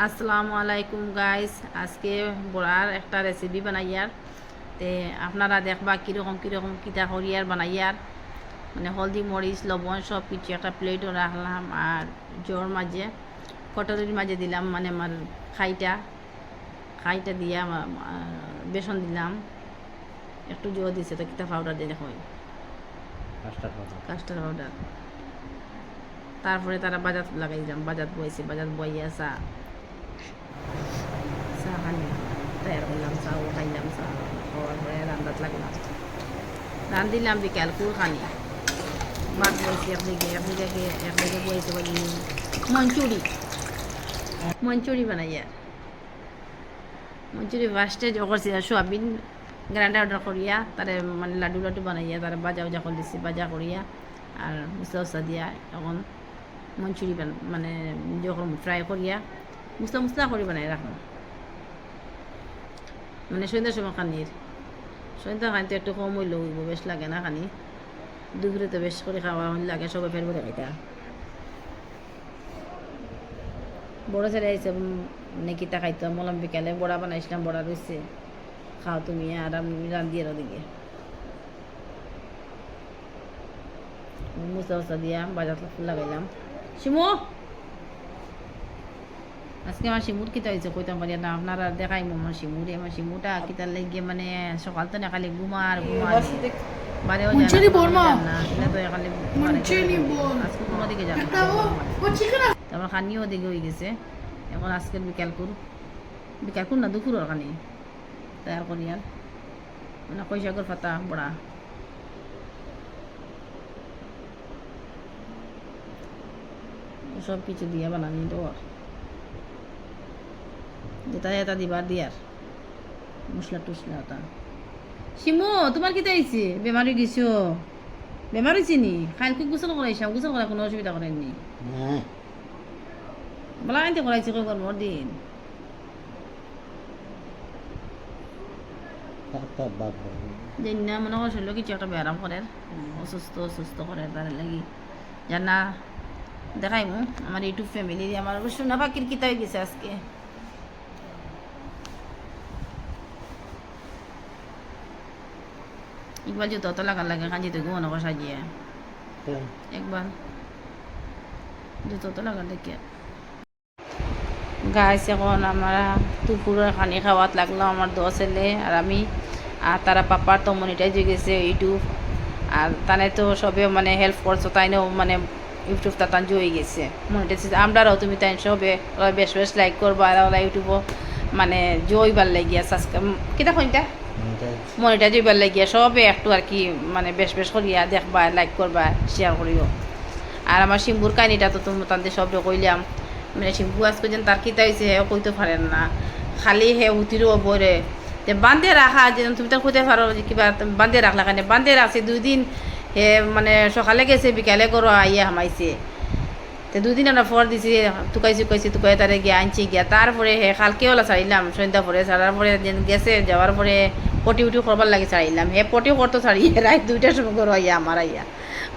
আসসালামু আলাইকুম গাইস, আজকে বড়ার একটা রেসিপি বানাইয়ার তে আপনারা দেখবা কীরকম কীরকম কিতা করিয়ার বানাইয়ার মানে হলদি মরিচ লবণ সব কিছু একটা প্লেটও রাখলাম আর জোর মাঝে কটরির মাঝে দিলাম মানে আমার খাইটা দিয়া বেসন দিলাম, একটু জোর দিছে তো কিতা পাউডার দিয়ে দেখো কাস্টার্ড পাউডার। তারপরে তারা বাজাত লাগাই দিলাম, বাজাত বইছে, বাজাত বইয়া চা খানি তৈরি করলাম, চাও খাইলাম, চা খাওয়ার পরে রান্নাত লাগলাম, রান্ধিলাম বিকাল কুল খানি ভাত বইছি একদিকে বইছে বলি মঞ্চুরি বানাইয়া মঞ্চুরি ফার্স্টে করছি সোয়াবিন গ্রাইন্ডার অর্ডার করিয়া তারে মানে লাডু লাডু বানাইয়া তারা বাজা উজা করে দিচ্ছি, বাজা করিয়া আর মশলা উসলা দিয়া এখন মঞ্চুরি মানে যখন ফ্রাই করিয়া মুসলা করে বানাই রাখলাম মানে সন্ধ্যার সময় খানির সন্ধ্যা খানি তো একটু কম হইলেও হইব, বেশ লাগে না খানি, দুপুরে তো বেশ করে খাওয়া লাগে, সবাই ফের বলে খাইতা। বড় ছেলে আইসে নেকিটা খাইতো, বললাম বিকালে বড়া বানাইছিলাম, বড়া রয়েছে খাও তুমি, আর আমি রান্ধিয়ে ওদিকে মুসলা দিয়া বাজার লাগাইলাম। শিমু আজকে আমার শিমুর কিতা হয়েছে কইতাম পারি না, আপনারা দেখাই আমার শিমুটা কিতার লেগে মানে সকাল তো না খালি ঘুমার বারেও না তো খালি আজকে কোনো দিকে যাবে তারপর খানিও দিকে হয়ে গেছে। এখন আজকের বিকাল কর না দুপুর খানি তৈরি করি আর মানে কইশাকর পাতা বড়া সব কিছু দিয়ে বানানি দেওয়ার যেটা এটা দিবার দিয়ার মশলা টুসলা ওটা। শিমু তোমার কিতা হয়েছে? বেমার হয়ে গেছো? বেমার হয়েছে নি? খাইলকে গোসল করাইছাম, গোসল করা কোনো অসুবিধা করেননি? বলা আনতে করাইছে কই করবো দিন জানি না, মনে করছিল কিছু একটা ব্যায়াম করে অসুস্থ করে তার লাগি জানা দেখাইমু আমার ইউটিউব ফ্যামিলি আমার সোনা পাখির কিতা হয়ে গেছে আজকে। একবার জুতো তো লাগার লাগে কাঁজি তো ঘুমানো সাজিয়ে একবার জুতো তো লাগার দেখে গাছ। এখন আমরা দুপুরের খানি খাওয়াত লাগলো আমার 2 ছেলে আর আমি, আর তারা পাপার তো মনিটাইজ হয়ে গেছে ইউটিউব, আর তানে তো সবে মানে হেল্প করছো, তাইনেও মানে ইউটিউব তাতান হয়ে গেছে মনিটাইজ। আমরাও তুমি তাই সবে বেশ লাইক করবা আর ওরা ইউটিউবও মানে জয়বার লাগিয়া সাবস্ক্রাইব কিতা কইটা মনিটাইজ হইবার লাগিয়া সবে একটু আর কি মানে বেশ করিয়া দেখবা, লাইক করবা, শেয়ার করিও। আর আমার শিম্বুর কাহিনিটা তো তুমি তাদের সবে কইলাম, মানে শিম্পু আজকে যেন তার কিতা হয়েছে হে কইতে পারেন না, খালি হে উতিরও বরে তে বান্ধে রাখা যে তুমি তার কইতে পারো যে কিবা বান্ধে রাখলা কেন, বান্ধে রাখছে 2 দিন হে মানে সকালে গেছে বিকালে করো আইয়া হামাইছে, তো 2 দিন আমরা ফর দিছি তুকাইছি তুকাই তারে গিয়ে আনছি গিয়া, তারপরে হে কালকে ওলা ছাড়িলাম সন্ধ্যা পরে, ছাড়ার পরে গেছে যাওয়ার পরে পটি উটি করবার লাগে ছাড়িলাম, হে পটিও করতো ছাড়িয়ে রাত 2টার সময় করো আইয়া আমার আইয়া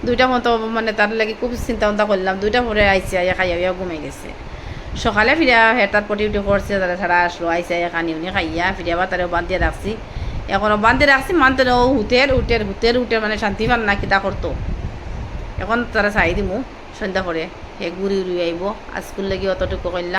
2টা মতো মানে তার লাগে খুব চিন্তা করলাম, 2টা পরে আইসে আইয়া খাইয়া ঘুমাই গেছে। সকালে ফিরিয়া হেটার পটি উটি করছে, তারা ছাড়া আসলো আইসে আইয়া কানি উনি খাইয়া ফিরিয়া বা তারা বান্ধিয়ে রাখছি, এখনও বান্ধিয়ে রাখছি মানতে উঠের মানে শান্তি পান না কিতা করতো। এখন তারা চাই দিমু সন্ধ্যা করে হে ঘুরি আইব, আজকুল লাগি অতটুকু করলাম।